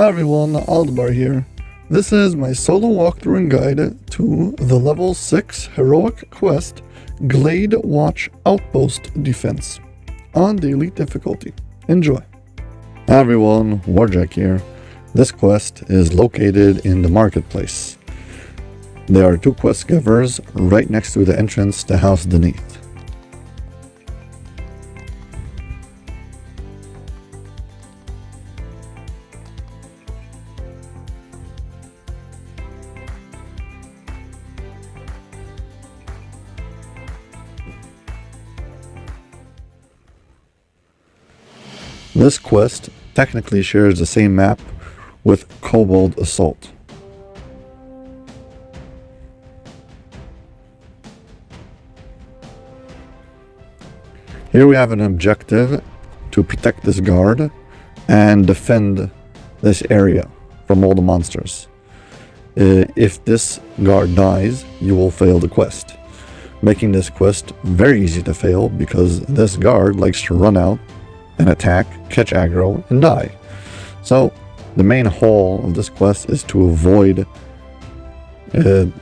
Hi everyone, Aldbar here. This is my solo walkthrough and guide to the level 6 heroic quest Gladewatch Outpost Defense on daily difficulty. Enjoy. Hi everyone, Warjack here. This quest is located in the marketplace. There are two quest givers right next to the entrance to House Beneath. This quest technically shares the same map with Kobold Assault. Here we have an objective to protect this guard and defend this area from all the monsters. If this guard dies, you will fail the quest, making this quest very easy to fail because this guard likes to run out and attack, catch aggro, and die. So the main haul of this quest is to avoid, to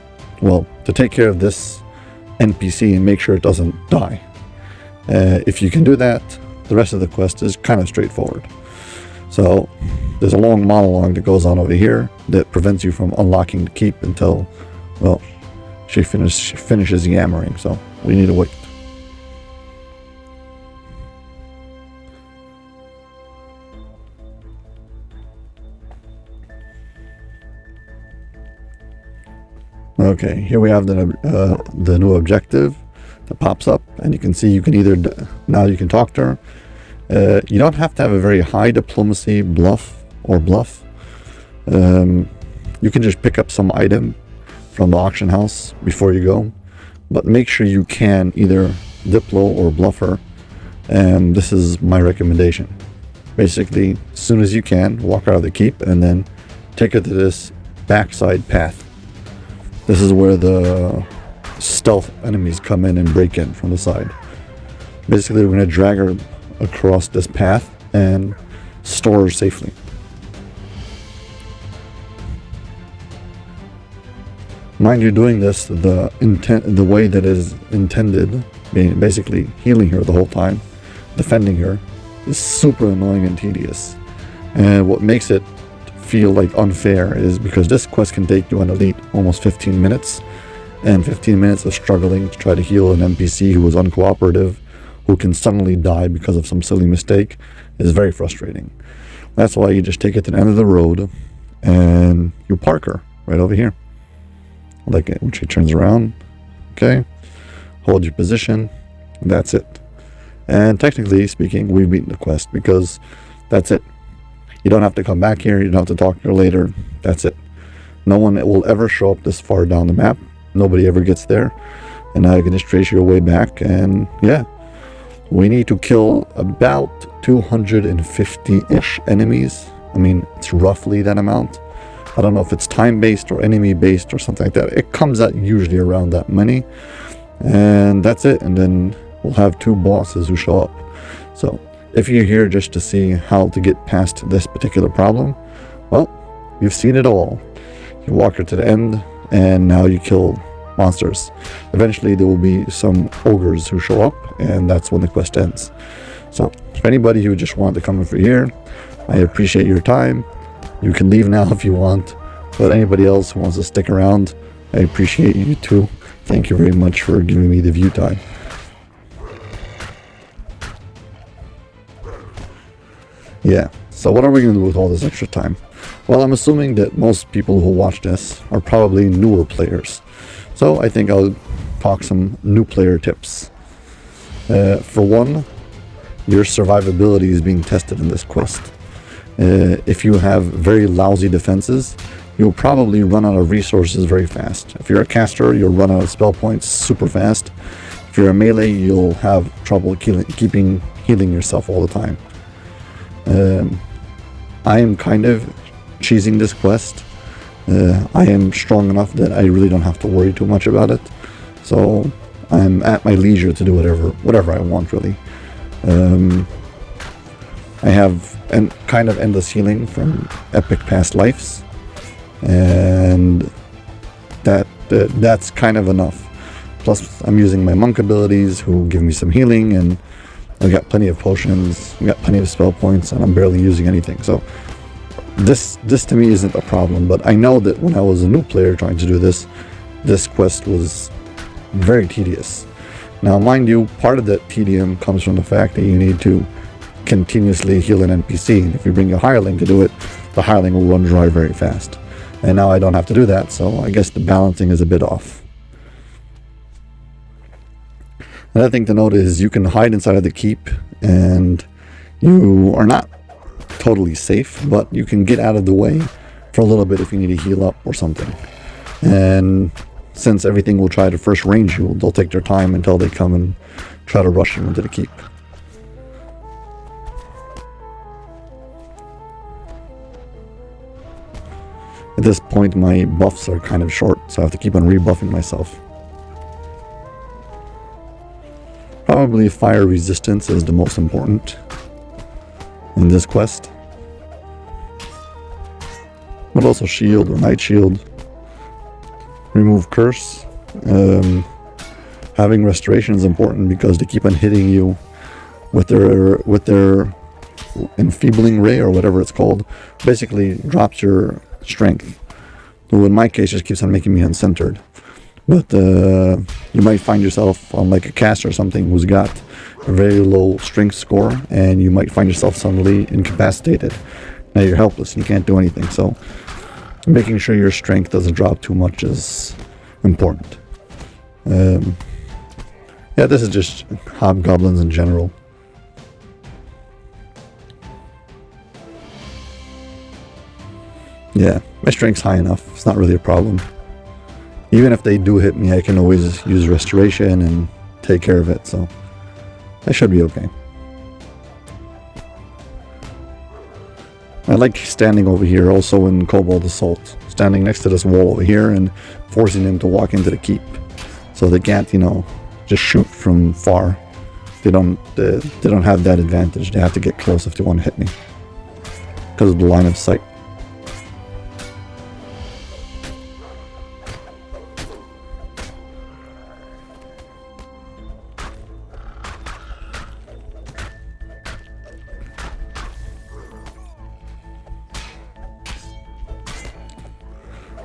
take care of this NPC and make sure it doesn't die. If you can do that, the rest of the quest is kind of straightforward. So there's a long monologue that goes on over here that prevents you from unlocking the keep until, well, she finishes yammering, so we need to wait. Okay, here we have the new objective that pops up, and you can see you can either now you can talk to her. You don't have to have a very high diplomacy bluff. You can just pick up some item from the auction house before you go, but make sure you can either diplo or bluff her. And this is my recommendation. Basically, as soon as you can, walk out of the keep and then take her to this backside path. This is where the stealth enemies come in and break in from the side. Basically, we're going to drag her across this path and store her safely. Mind you, doing this, the way that is intended, being basically healing her the whole time, defending her, is super annoying and tedious. And what makes it feel like unfair is because this quest can take you an elite almost 15 minutes, and 15 minutes of struggling to try to heal an NPC who is uncooperative, who can suddenly die because of some silly mistake, is very frustrating. That's why you just take it to the end of the road and you park her right over here. Like it, when she turns around, okay, hold your position, that's it. And technically speaking, we've beaten the quest because that's it. You don't have to come back here, you don't have to talk to her later, that's it. No one will ever show up this far down the map, nobody ever gets there, and now you can just trace your way back. And yeah, we need to kill about 250-ish enemies. I mean, it's roughly that amount. I don't know if it's time-based or enemy-based or something like that. It comes out usually around that many, and that's it. And then we'll have two bosses who show up. So if you're here just to see how to get past this particular problem, well, you've seen it all. You walk her to the end, and now you kill monsters. Eventually there will be some ogres who show up, and that's when the quest ends. So for anybody who just wanted to come over here, I appreciate your time. You can leave now if you want, but anybody else who wants to stick around, I appreciate you too. Thank you very much for giving me the view time. Yeah, so what are we going to do with all this extra time? Well, I'm assuming that most people who watch this are probably newer players. So I think I'll talk some new player tips. For one, your survivability is being tested in this quest. If you have very lousy defenses, you'll probably run out of resources very fast. If you're a caster, you'll run out of spell points super fast. If you're a melee, you'll have trouble keeping healing yourself all the time. I am kind of cheesing this quest. I am strong enough that I really don't have to worry too much about it. So I'm at my leisure to do whatever I want, really. I have kind of endless healing from epic past lives, and that's kind of enough. Plus, I'm using my monk abilities, who give me some healing, and I've got plenty of potions, I've got plenty of spell points, and I'm barely using anything. So this to me isn't a problem. But I know that when I was a new player trying to do this quest was very tedious. Now, mind you, part of that tedium comes from the fact that you need to continuously heal an NPC. And if you bring a hireling to do it, the hireling will run dry very fast. And now I don't have to do that, so I guess the balancing is a bit off. Another thing to note is you can hide inside of the keep, and you are not totally safe, but you can get out of the way for a little bit if you need to heal up or something. And since everything will try to first range you, they'll take their time until they come and try to rush you into the keep. At this point, my buffs are kind of short, so I have to keep on rebuffing myself. Probably fire resistance is the most important in this quest. But also shield or night shield. Remove curse. Having restoration is important because they keep on hitting you with their enfeebling ray or whatever it's called. Basically drops your strength. So in my case, just keeps on making me uncentered. But you might find yourself on like a caster or something who's got a very low strength score, and you might find yourself suddenly incapacitated. Now you're helpless and you can't do anything. So making sure your strength doesn't drop too much is important. Yeah, this is just hobgoblins in general. Yeah, my strength's high enough. It's not really a problem. Even if they do hit me, I can always use restoration and take care of it, so I should be okay. I like standing over here also in Kobold Assault. Standing next to this wall over here and forcing them to walk into the keep. So they can't, just shoot from far. They don't have that advantage. They have to get close if they want to hit me. Because of the line of sight.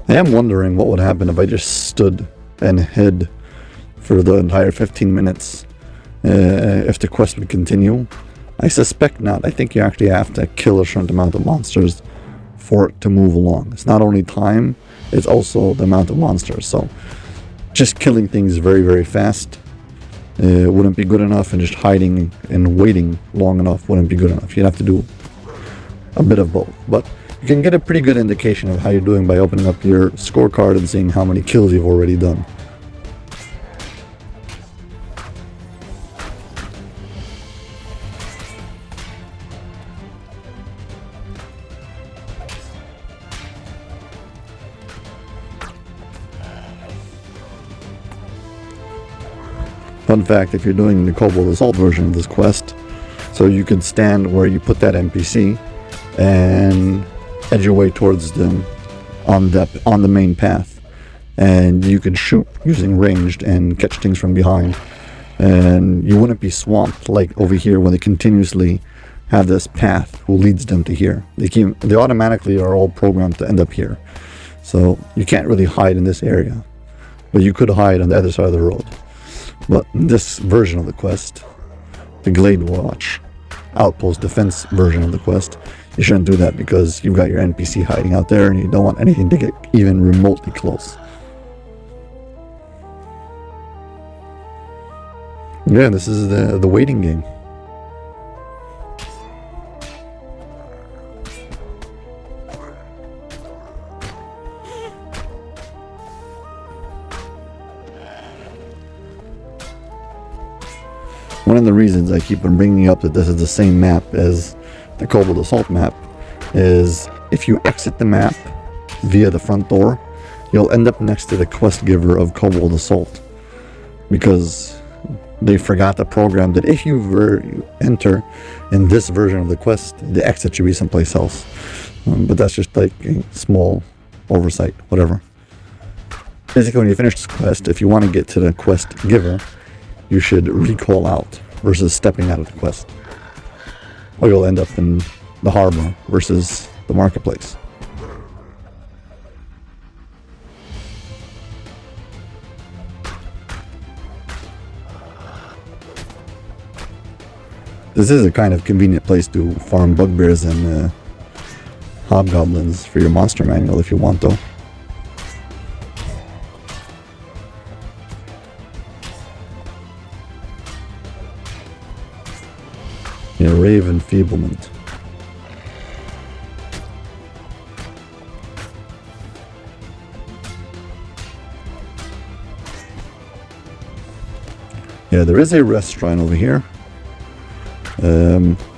I am wondering what would happen if I just stood and hid for the entire 15 minutes. If the quest would continue. I suspect not. I think you actually have to kill a certain amount of monsters for it to move along. It's not only time, it's also the amount of monsters. So just killing things very, very fast wouldn't be good enough, and just hiding and waiting long enough wouldn't be good enough. You'd have to do a bit of both. But you can get a pretty good indication of how you're doing by opening up your scorecard and seeing how many kills you've already done. Fun fact, if you're doing the Kobold Assault version of this quest, so you could stand where you put that NPC and edge your way towards them on the main path, and you could shoot using ranged and catch things from behind, and you wouldn't be swamped like over here when they continuously have this path who leads them to here. They automatically are all programmed to end up here, so you can't really hide in this area, but you could hide on the other side of the road. But in this version of the quest, the Gladewatch Outpost Defense version of the quest, you shouldn't do that because you've got your NPC hiding out there and you don't want anything to get even remotely close. Yeah, this is the waiting game. One of the reasons I keep on bringing up that this is the same map as the Kobold Assault map is if you exit the map via the front door, you'll end up next to the quest giver of Kobold Assault, because they forgot to program that if you enter in this version of the quest, the exit should be someplace else. But that's just like a small oversight, whatever. Basically, when you finish this quest, if you want to get to the quest giver, you should recall out versus stepping out of the quest. Or you'll end up in the harbor versus the marketplace. This is a kind of convenient place to farm bugbears and hobgoblins for your monster manual if you want, though. Yeah, rave enfeeblement. Yeah, there is a rest shrine over here.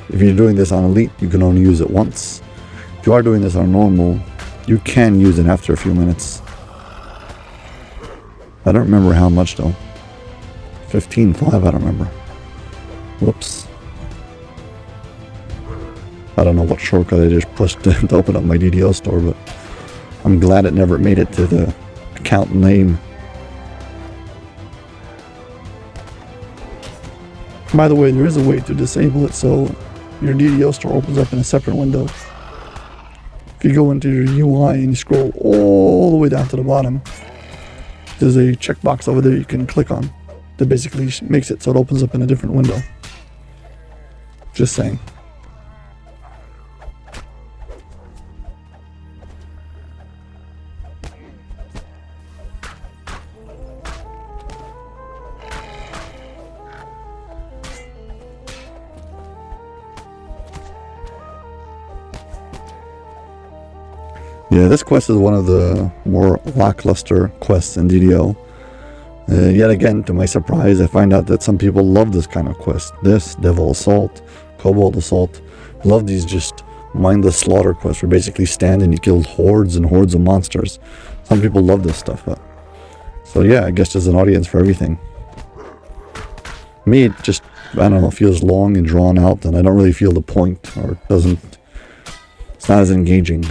If you're doing this on Elite, you can only use it once. If you are doing this on Normal, you can use it after a few minutes. I don't remember how much though. 15.5, I don't remember. Whoops. I don't know what shortcut I just pushed to open up my DDO store, but I'm glad it never made it to the account name. By the way, there is a way to disable it so your DDO store opens up in a separate window. If you go into your UI and you scroll all the way down to the bottom, there's a checkbox over there you can click on that basically makes it so it opens up in a different window. Just saying. Yeah, this quest is one of the more lackluster quests in DDO. Yet again, to my surprise, I find out that some people love this kind of quest. This, Devil Assault, Kobold Assault, love these just mindless slaughter quests where basically stand and you kill hordes and hordes of monsters. Some people love this stuff. So yeah, I guess there's an audience for everything. Me, it just, I don't know, feels long and drawn out and I don't really feel the point, or it doesn't, it's not as engaging.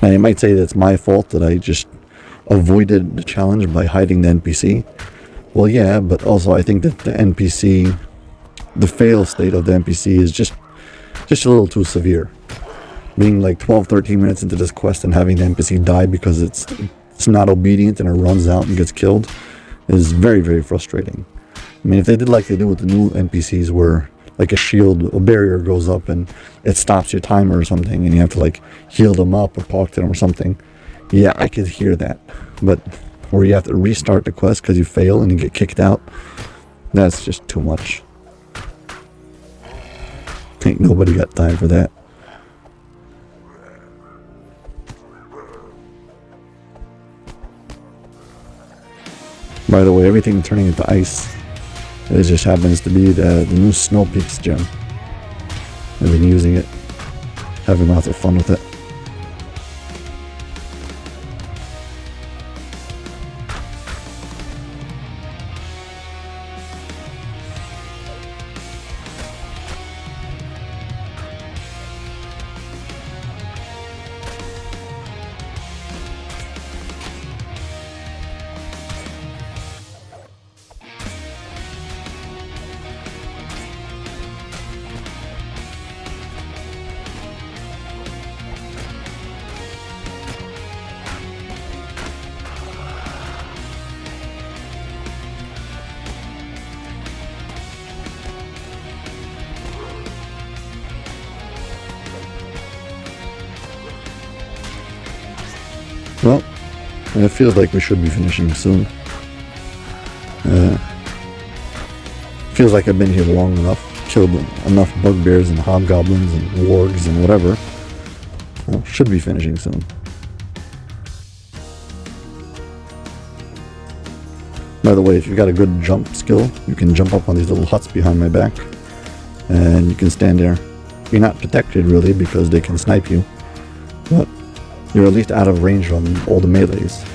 Now you might say that it's my fault that I just avoided the challenge by hiding the NPC. Well, yeah, but also I think that the NPC, the fail state of the NPC is just a little too severe. Being like 12-13 minutes into this quest and having the NPC die because it's not obedient and it runs out and gets killed is very, very frustrating. I mean, if they did like they do with the new NPCs where like a shield, a barrier goes up and it stops your timer or something and you have to like heal them up or talk to them or something. Yeah, I could hear that. But where you have to restart the quest because you fail and you get kicked out, that's just too much. Ain't nobody got time for that. By the way, everything turning into ice. It just happens to be the new Snow Peaks gem. I've been using it, having lots of fun with it. Well, it feels like we should be finishing soon. Feels like I've been here long enough, killed enough bugbears and hobgoblins and wargs and whatever. Well, should be finishing soon. By the way, if you've got a good jump skill, you can jump up on these little huts behind my back and you can stand there. You're not protected really because they can snipe you, but you're at least out of range from all the melees.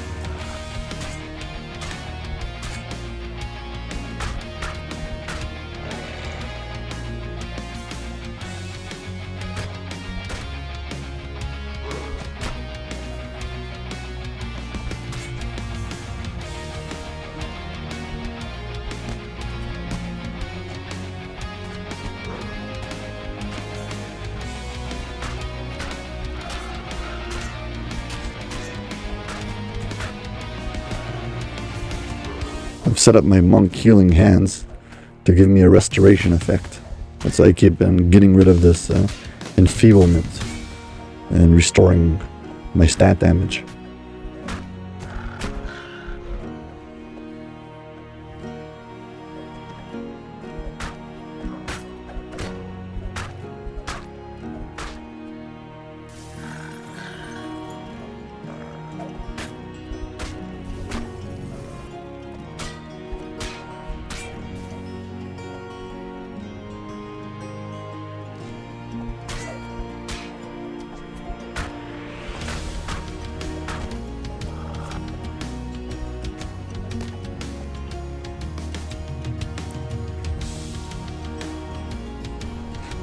I've set up my monk healing hands to give me a restoration effect. That's why I keep getting rid of this enfeeblement and restoring my stat damage.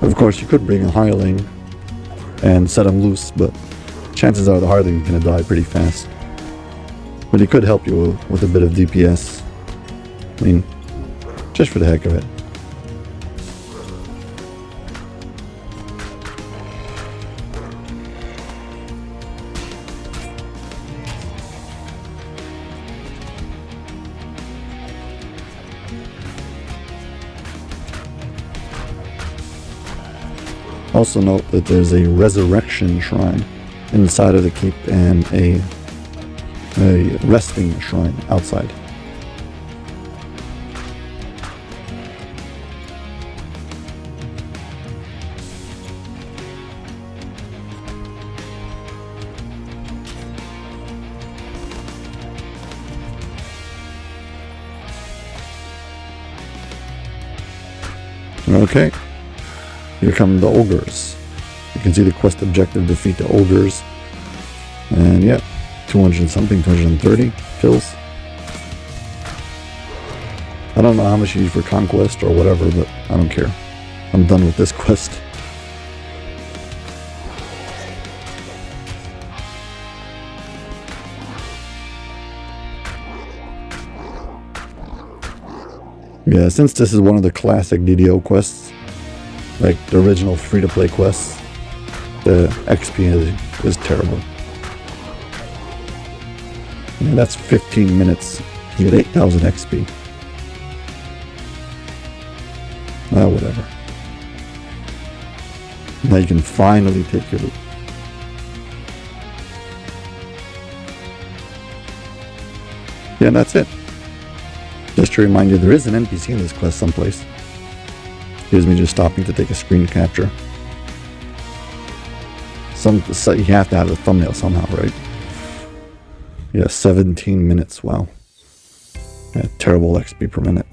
Of course, you could bring a hireling and set him loose, but chances are the hireling is going to die pretty fast. But he could help you with a bit of DPS. I mean, just for the heck of it. Also note that there's a resurrection shrine inside of the keep and a resting shrine outside. Okay. Here come the ogres. You can see the quest objective, defeat the ogres. And yeah, 200 something, 230 kills. I don't know how much you need for conquest or whatever, but I don't care. I'm done with this quest. Yeah, since this is one of the classic DDO quests, like the original free-to-play quests, the XP is terrible. And that's 15 minutes. You get 8,000 XP. Ah, whatever. Now you can finally take your loot. Yeah, and that's it. Just to remind you, there is an NPC in this quest someplace. Here's me just stopping to take a screen capture. You have to have the thumbnail somehow, right? Yeah, 17 minutes, wow. Yeah, terrible XP per minute.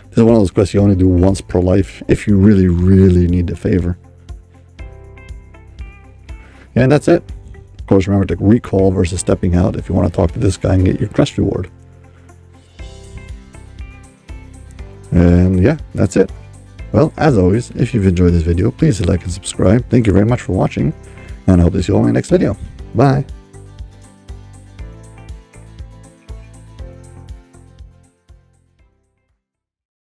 This is one of those quests you only do once per life if you really, really need the favor. Yeah, and that's it. Of course, remember to recall versus stepping out if you want to talk to this guy and get your quest reward. And yeah, that's it. Well, as always, if you've enjoyed this video, please hit like and subscribe. Thank you very much for watching, and I hope to see you all in my next video. Bye!